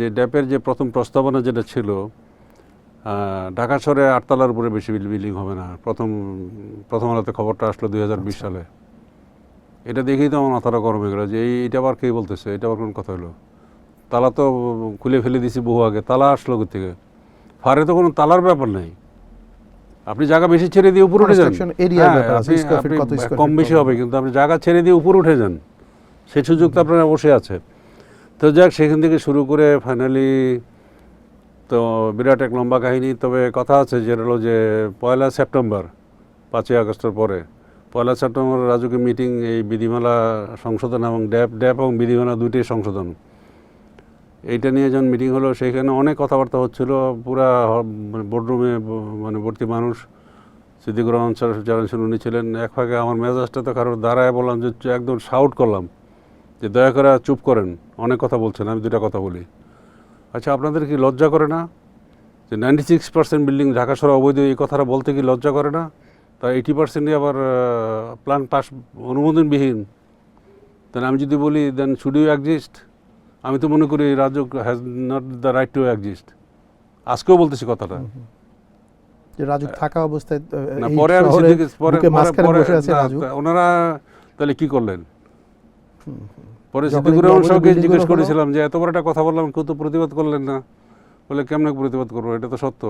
যে ড্যাপের যে প্রথম প্রস্তাবনা যেটা ছিল, ঢাকা শহরে 8 তলার উপরে বেশি বিল্ডিং হবে না। প্রথম আলোতে খবরটা আসলো 2020 সালে। এটা দেখেই তো আমার মাথাটা গরম হয়ে গেল যে এইটা আবার কে বলতেছে, এটা আবার কোন কথা হলো? তালা তো খুলে ফেলে দিছি বহু আগে, তালা আসলো থেকে? ফারে তো কোনো তালার ব্যাপার নেই, আপনি জায়গা বেশি ছেড়ে দিয়ে উপরে উঠে যান। কম বেশি হবে, কিন্তু আপনি জায়গা ছেড়ে দিয়ে উপরে উঠে যান, সেই সুযোগ তো আপনার বসে আছে। তো যাক, সেখান থেকে শুরু করে ফাইনালি তো বিরাট এক লম্বা কাহিনী। তবে কথা আছে যেটা হলো যে 1 সেপ্টেম্বর, 5ই আগস্টের পরে 1 সেপ্টেম্বর রাজুকে মিটিং, এই বিধিমালা সংশোধন এবং ড্যাপ এবং বিধিমালা দুইটাই সংশোধন, এইটা নিয়ে যখন মিটিং হলো সেইখানে অনেক কথাবার্তা হচ্ছিল। পুরা বোর্ডরুমে মানে ভর্তি মানুষ। সিদ্দিকুর রহমান যারা উনি ছিলেন। এক ফাঁকে আমার মেজাজটা তো কারোর দাঁড়ায় বললাম যে একদম শাউট করলাম যে দয়া করে চুপ করেন, অনেক কথা বলছেন, আমি দুটা কথা বলি। আচ্ছা, আপনাদের কি লজ্জা করে না যে 96% বিল্ডিং ঢাকা শহরে অবৈধ, এই কথাটা বলতে কি লজ্জা করে না? তার 80%ই আবার প্ল্যান পাস অনুমোদনবিহীন। তাহলে আমি যদি বলি দেন শুড ইউ এক্সিস্ট? আমি তো মনে করি Raju has not the right two exist. আজকেও বলতেছি কথাটা। রাজু থাকা অবস্থায় পরে আমি ওনারা তাহলে কি করলেন? পরে সিদ্দিকুর রহমান সাহেবকে জিজ্ঞেস করেছিলাম যে এত বড় একটা কথা বললাম, কেউ তো প্রতিবাদ করলেন না। বলে কেমনে প্রতিবাদ করবো, এটা তো সত্য।